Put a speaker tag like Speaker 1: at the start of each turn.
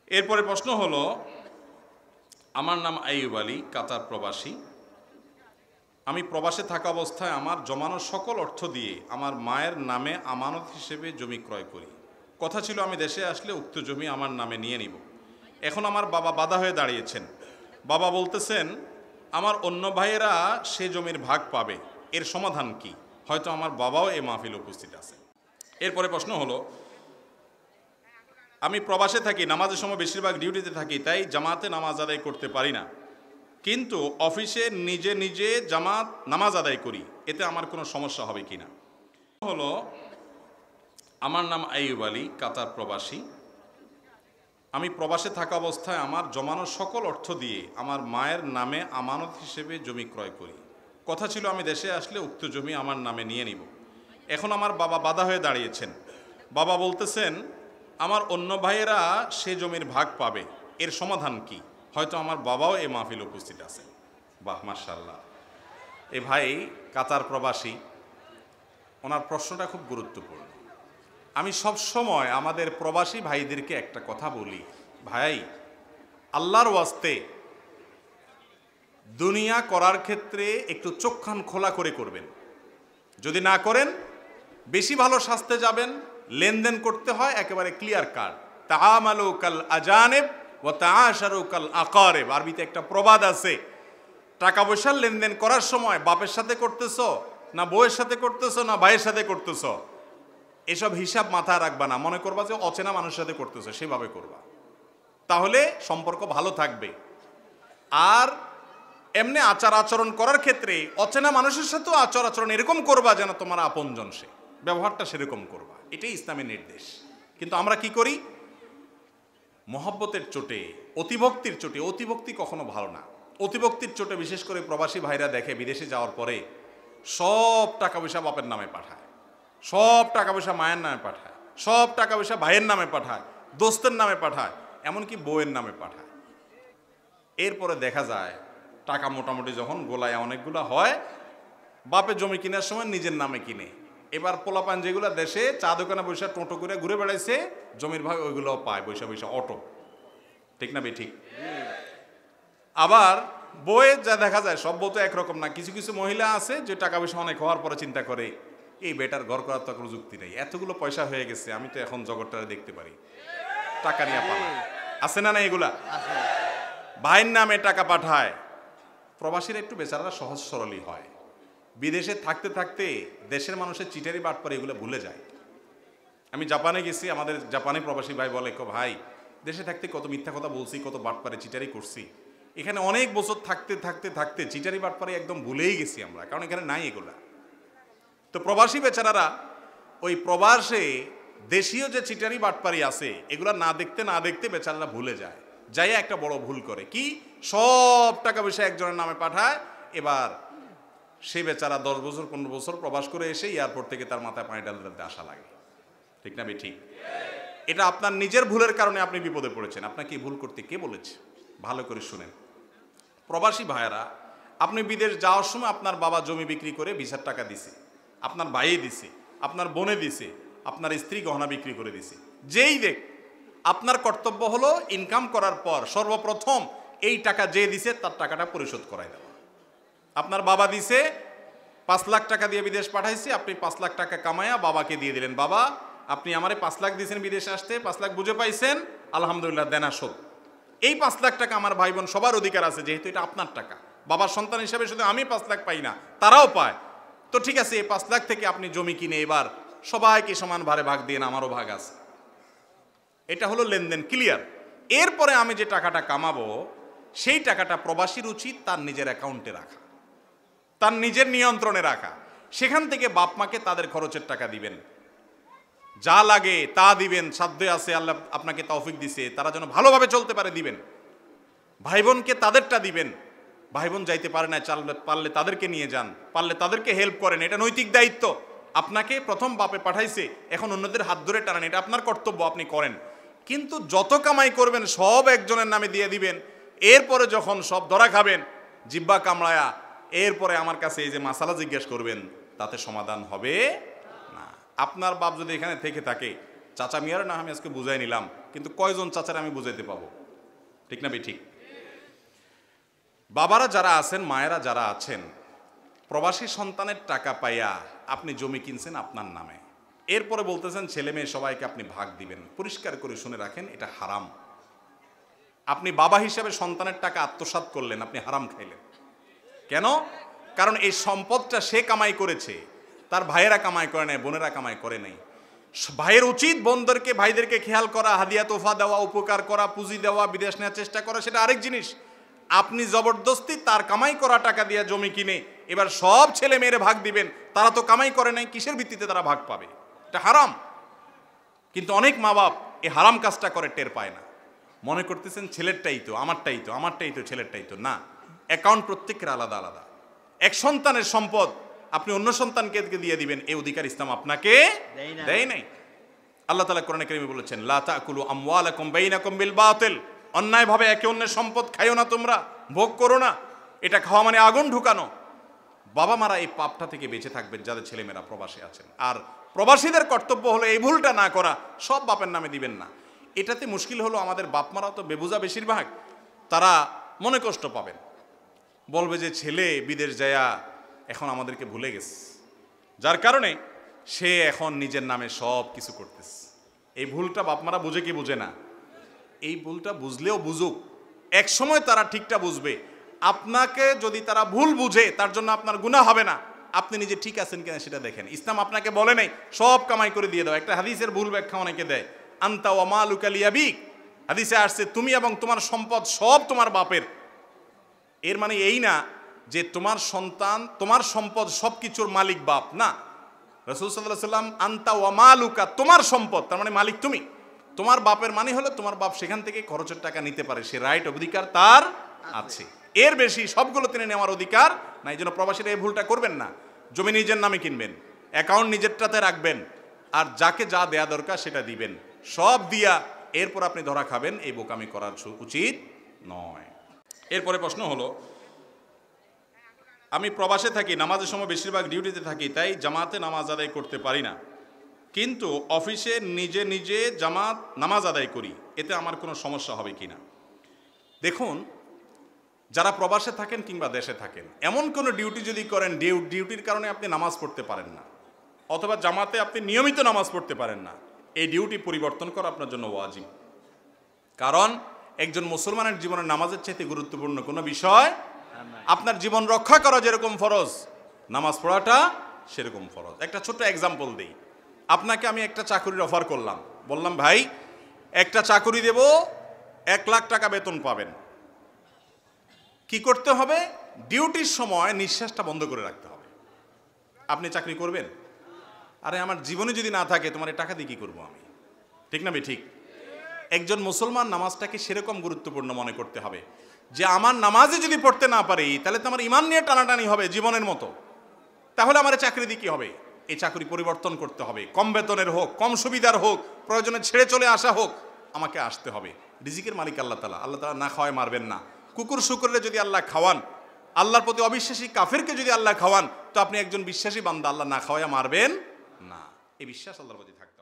Speaker 1: এরপরে প্রশ্ন হলো, আমার নাম আইয়ুব আলী, কাতার প্রবাসী। আমি প্রবাসে থাকা অবস্থায় আমার জমানো সকল অর্থ দিয়ে আমার মায়ের নামে আমানত হিসেবে জমি ক্রয় করি। কথা ছিল আমি দেশে আসলে উক্ত জমি আমার নামে নিয়ে নিব। এখন আমার বাবা বাধা হয়ে দাঁড়িয়েছেন। বাবা বলতেছেন আমার অন্য ভাইয়েরা সে জমির ভাগ পাবে, এর সমাধান কি? হয়তো আমার বাবাও এই মাহফিলে উপস্থিত আছে। এরপরে প্রশ্ন হলো, আমি প্রবাসে থাকি, নামাজের সময় বেশিরভাগ ডিউটিতে থাকি, তাই জামাতে নামাজ আদায় করতে পারি না, কিন্তু অফিসে নিজে নিজে নামাজ আদায় করি, এতে আমার কোনো সমস্যা হবে কি না? হলো, আমার নাম আইয়ুব আলী, কাতার প্রবাসী। আমি প্রবাসে থাকা অবস্থায় আমার জমানো সকল অর্থ দিয়ে আমার মায়ের নামে আমানত হিসেবে জমি ক্রয় করি। কথা ছিল আমি দেশে আসলে উক্ত জমি আমার নামে নিয়ে নিব। এখন আমার বাবা বাধা হয়ে দাঁড়িয়েছেন। বাবা বলতেছেন আমার অন্য ভাইয়েরা সে জমির ভাগ পাবে, এর সমাধান কি? হয়তো আমার বাবাও এই মাহফিলে উপস্থিত আছে। বাহ, মাশাআল্লাহ। এ ভাই কাতার প্রবাসী, ওনার প্রশ্নটা খুব গুরুত্বপূর্ণ। আমি সব সময় আমাদের প্রবাসী ভাইদেরকে একটা কথা বলি, ভাই আল্লাহর ওয়াস্তে দুনিয়া করার ক্ষেত্রে একটু চোখ কান খোলা করে করবেন। যদি না করেন বেশি ভালো শাস্তে যাবেন। লেনদেন করতে হয় একেবারে ক্লিয়ার কাট। তাআমালু কাল আজানিব ওয়া তাআশারু কাল আকারিব। আরবিতে একটা প্রবাদ আছে, টাকা পয়সার লেনদেন করার সময় বাপের সাথে করতেছো না বউয়ের সাথে করতেছো না ভাইয়ের সাথে করতেছো, এসব হিসাব মাথায় রাখবা না। মনে করবা যে অচেনা মানুষের সাথে করতেছো, সেভাবে করবা, তাহলে সম্পর্ক ভালো থাকবে। আর এমনি আচার আচরণ করার ক্ষেত্রে অচেনা মানুষের সাথেও আচার আচরণ এরকম করবা যেন তোমার আপনজন, সে ব্যবহারটা সেরকম করবা, এটাই ইসলামের নির্দেশ। কিন্তু আমরা কি করি? মহব্বতের চোটে, অতিভক্তির চোটে, অতিভক্তি কখনো ভালো না। অতিভক্তির চোটে বিশেষ করে প্রবাসী ভাইরা দেখে বিদেশে যাওয়ার পরে সব টাকা পয়সা বাপের নামে পাঠায়, সব টাকা পয়সা মায়ের নামে পাঠায়, সব টাকা পয়সা ভাইয়ের নামে পাঠায়, দোস্তের নামে পাঠায়, এমনকি বউয়ের নামে পাঠায়। এরপরে দেখা যায় টাকা মোটামুটি যখন গোলায় অনেকগুলো হয়, বাপে জমি কেনার সময় নিজের নামে কিনে। এবার পোলাপান যেগুলো দেশে চা দোকানে বসে টোটো করে ঘুরে বেড়াইছে, জমির ভাগ ওইগুলোও পায় বৈশা বৈশা অটো। ঠিক না? ঠিক। আবার বইয়ের যা দেখা যায়, সব বউ তো একরকম না। কিছু কিছু মহিলা আছে যে টাকা পয়সা অনেক হওয়ার পরে চিন্তা করে এই বেটার ঘর করার তো কোনো যুক্তি নেই, এতগুলো পয়সা হয়ে গেছে, আমি তো এখন জগৎটা দেখতে পারি, টাকা নিয়ে পালা আছে না? না, এগুলা ভাইয়ের নামে টাকা পাঠায়। প্রবাসীরা একটু বেচারারা সহজ সরলই হয়। বিদেশে থাকতে থাকতে দেশের মানুষের চিটারি বাটপারি এগুলো ভুলে যায়। আমি জাপানে গেছি, আমাদের জাপানি প্রবাসী ভাই বলে, ভাই দেশে থাকতে কত মিথ্যা কথা বলছি, কত বাটপারে চিটারি করছি, এখানে অনেক বছর থাকতে থাকতে থাকতে চিটারি বাটপারি একদম ভুলেই গেছি আমরা, কারণ এখানে নাই এগুলা। তো প্রবাসী বেচারারা ওই প্রবাসে দেশীয় যে চিটারি বাটপারি আছে এগুলা না দেখতে না দেখতে বেচারারা ভুলে যায়, যাই একটা বড় ভুল করে কি, সব টাকা পয়সা একজনের নামে পাঠায়। এবার সে বেচারা 10 বছর 15 বছর প্রবাস করে এসে এয়ারপোর্ট থেকে তার মাথায় পানি ঢালতে আসা লাগে। ঠিক না? ঠিক। এটা আপনার নিজের ভুলের কারণে আপনি বিপদে পড়েছেন। আপনাকে ভুল করতে কে বলেছে? ভালো করে শুনেন প্রবাসী ভাইয়েরা, আপনি বিদেশ যাওয়ার সময় আপনার বাবা জমি বিক্রি করে ভিসার টাকা দিছে, আপনার ভাইয়ে দিছে, আপনার বোনে দিছে, আপনার স্ত্রী গহনা বিক্রি করে দিছে। যেই দেখ, আপনার কর্তব্য হলো ইনকাম করার পর সর্বপ্রথম এই টাকা যে দিছে তার টাকাটা পরিশোধ করাই দেওয়া। আপনার বাবা দিছে 5 লাখ টাকা দিয়ে বিদেশ পাঠাইছে, আপনি 5 লাখ টাকা কামায়া বাবাকে দিয়ে দিলেন, বাবা আপনি আমারে 5 লাখ দিয়েছেন বিদেশে আসতে, 5 লাখ বুঝে পাইছেন, আলহামদুলিল্লাহ, দেনা শোধ। এই 5 লাখ টাকা আমার ভাই বোন সবার অধিকার আছে, যেহেতু এটা আপনার টাকা। বাবার সন্তান হিসেবে শুধু আমি 5 লাখ পাই না, তারাও পায়। তো ঠিক আছে, এই 5 লাখ থেকে আপনি জমি কিনে এবার সবাইকে সমান ভারে ভাগ দিয়ে, আমারও ভাগ আছে। এটা হলো লেনদেন ক্লিয়ার। এরপরে আমি যে টাকাটা কামাবো সেই টাকাটা প্রবাসীর উচিত তার নিজের অ্যাকাউন্টে রাখা, তার নিজের নিয়ন্ত্রণে রাখা। সেখান থেকে বাপ মাকে তাদের খরচের টাকা দিবেন, যা লাগে তা দিবেন, সাধ্য আছে, আল্লাহ আপনাকে তৌফিক দিছে, তারা যেন ভালোভাবে চলতে পারে দিবেন। ভাই বোনকে তাদেরটা দিবেন, ভাই বোন যাইতে পারে না, পারলে তাদেরকে নিয়ে যান, পারলে তাদেরকে হেল্প করেন, এটা নৈতিক দায়িত্ব। আপনাকে প্রথম বাপে পাঠাইছে, এখন অন্যদের হাত ধরে টানেন, এটা আপনার কর্তব্য, আপনি করেন। কিন্তু যত কামাই করবেন সব একজনের নামে দিয়ে দিবেন, এরপরে যখন সব ধরা খাবেন জিব্বা কামড়ায়া, এরপরে আমার কাছে এই যে মাসালা জিজ্ঞেস করবেন, তাতে সমাধান হবে না। আপনার বাপ যদি এখানে থেকে থাকে, চাচা মিয়ার না আমি আজকে বুঝাই নিলাম, কিন্তু কয়জন চাচারা আমি বুঝাইতে পাবো? ঠিক না ঠিক? বাবারা যারা আছেন, মায়েরা যারা আছেন, প্রবাসী সন্তানের টাকা পাইয়া আপনি জমি কিনছেন আপনার নামে, এরপরে বলতেছেন ছেলে মেয়ে সবাইকে আপনি ভাগ দিবেন। পরিষ্কার করে শুনে রাখেন, এটা হারাম। আপনি বাবা হিসাবে সন্তানের টাকা আত্মসাৎ করলেন, আপনি হারাম খাইলেন। কেন? কারণ এই সম্পদটা সে কামাই করেছে, তার ভাইয়েরা কামাই করে নাই, বোনেরা কামাই করে নাই। ভাইয়ের উচিত বোনদেরকে, ভাইদেরকে খেয়াল করা, হাদিয়া তোফা দেওয়া, উপকার করা, পুঁজি দেওয়া, বিদেশ নেওয়ার চেষ্টা করা, সেটা আরেক জিনিস। আপনি জবরদস্তি তার কামাই করা টাকা দিয়ে জমি কিনে এবার সব ছেলে মেয়েরে ভাগ দিবেন, তারা তো কামাই করে নাই, কিসের ভিত্তিতে তারা ভাগ পাবে? এটা হারাম। কিন্তু অনেক মা বাপ এই হারাম কাজটা করে টের পায় না, মনে করতেছেন ছেলেরটাই তো, আমারটাই তো, আমারটাই তো, ছেলেরটাই তো। না, অ্যাকাউন্ট প্রত্যেকের আলাদা আলাদা। এক সন্তানের সম্পদ আপনি অন্য সন্তানকে দিয়ে দিবেন, এই অধিকার ইসলাম আপনাকে দেয় নাই। আল্লাহ তাআলা কোরআনে কারীমে বলেছেন, লা তাকুলু আমওয়ালাকুম বাইনাকুম বিল বাতিল, অন্যায়ভাবে একে অন্যের সম্পদ খাইও না, তোমরা ভোগ করো না। এটা খাওয়া মানে আগুন ঢুকানো। বাবা মারা এই পাপটা থেকে বেঁচে থাকবেন যাদের ছেলেমেয়েরা প্রবাসী আছেন। আর প্রবাসীদের কর্তব্য হলো এই ভুলটা না করা, সব বাপের নামে দিবেন না। এটাতে মুশকিল হলো আমাদের বাপ মারা তো বেবুজা বেশিরভাগ, তারা মনে কষ্ট পাবেন, বলবে যে ছেলে বিদেশ যায়া এখন আমাদেরকে ভুলে গেছে, যার কারণে সে এখন নিজের নামে সব কিছু করতেছে। এই ভুলটা বাপ মারা বুঝে কি বুঝে না? এই ভুলটা বুঝলেও বুঝুক, এক সময় তারা ঠিকটা বুঝবে। আপনাকে যদি তারা ভুল বুঝে, তার জন্য আপনার গুনাহ হবে না। আপনি নিজে ঠিক আছেন কিনা সেটা দেখেন। ইসলাম আপনাকে বলে নাই সব কামাই করে দিয়ে দাও। একটা হাদিসের ভুল ব্যাখ্যা অনেকে দেয়, আনতা ওয়া মালুকা লিয়াবিক। হাদিসে আসছে তুমি এবং তোমার সম্পদ সব তোমার বাপের। এর মানে এই না যে তোমার সন্তান, তোমার সম্পদ সব কিছুর মালিক বাপ, না। রাসূল সাল্লাল্লাহু আলাইহি ওয়াসাল্লাম আনতা ওয়া মালুকা, তোমার সম্পদ, তার মানে মালিক তুমি। তোমার বাপের মানে হলো তোমার বাপ সেখান থেকে খরচের টাকা নিতে পারে, সে রাইট, অধিকার তার আছে। এর বেশি সবগুলো তিনি নেওয়ার অধিকার না। এই জন্য প্রবাসীরা এই ভুলটা করবেন না। জমি নিজের নামে কিনবেন, অ্যাকাউন্ট নিজেরটাতে রাখবেন, আর যাকে যা দেয়া দরকার সেটা দিবেন, সব দিয়া এরপর আপনি ধরা খাবেন, এই বোকামি করার উচিত নয়। এরপরে প্রশ্ন হলো, আমি প্রবাসে থাকি, নামাজের সময় বেশিরভাগ ডিউটিতে থাকি, তাই জামাতে নামাজ আদায় করতে পারি না, কিন্তু অফিসে নিজে নিজে নামাজ আদায় করি, এতে আমার কোনো সমস্যা হবে কিনা? দেখুন, যারা প্রবাসে থাকেন কিংবা দেশে থাকেন, এমন কোনো ডিউটি যদি করেন ডিউটির কারণে আপনি নামাজ পড়তে পারেন না, অথবা জামাতে আপনি নিয়মিত নামাজ পড়তে পারেন না, এই ডিউটি পরিবর্তন করা আপনার জন্য ওয়াজিব। কারণ একজন মুসলমানের জীবনে নামাজের চাইতে গুরুত্বপূর্ণ কোনো বিষয়, আপনার জীবন রক্ষা করা যেরকম ফরজ, নামাজ পড়াটা সেরকম ফরজ। একটা ছোট্ট এক্সাম্পল দিই। আপনাকে আমি একটা চাকরির অফার করলাম, বললাম ভাই একটা চাকরি দেব, 1 লাখ টাকা বেতন পাবেন। কি করতে হবে? ডিউটির সময় নিঃশ্বাসটা বন্ধ করে রাখতে হবে। আপনি চাকরি করবেন? আরে আমার জীবনে যদি না থাকে তোমার এই টাকা দিয়ে কি করবো আমি? ঠিক না ঠিক? একজন মুসলমান নামাজটাকে সেরকম গুরুত্বপূর্ণ মনে করতে হবে যে আমার নামাজে যদি পড়তে না পারি তাহলে তো আমার ইমান নিয়ে টানাটানি হবে জীবনের মতো, তাহলে আমার চাকরি দিয়ে কি হবে? এই চাকরি পরিবর্তন করতে হবে, কম বেতনের হোক, কম সুবিধার হোক, প্রয়োজনে ছেড়ে চলে আসা হোক, আমাকে আসতে হবে। রিজিকের মালিক আল্লাহ তাআলা, আল্লাহ তাআলা না খাওয়ায় মারবেন না। কুকুর শুকুরে যদি আল্লাহ খাওয়ান, আল্লাহর প্রতি অবিশ্বাসী কাফেরকে যদি আল্লাহ খাওয়ান, তো আপনি একজন বিশ্বাসী বান্দা, আল্লাহ না খাওয়ায় মারবেন না। এই বিশ্বাস আল্লাহর প্রতি থাকবে।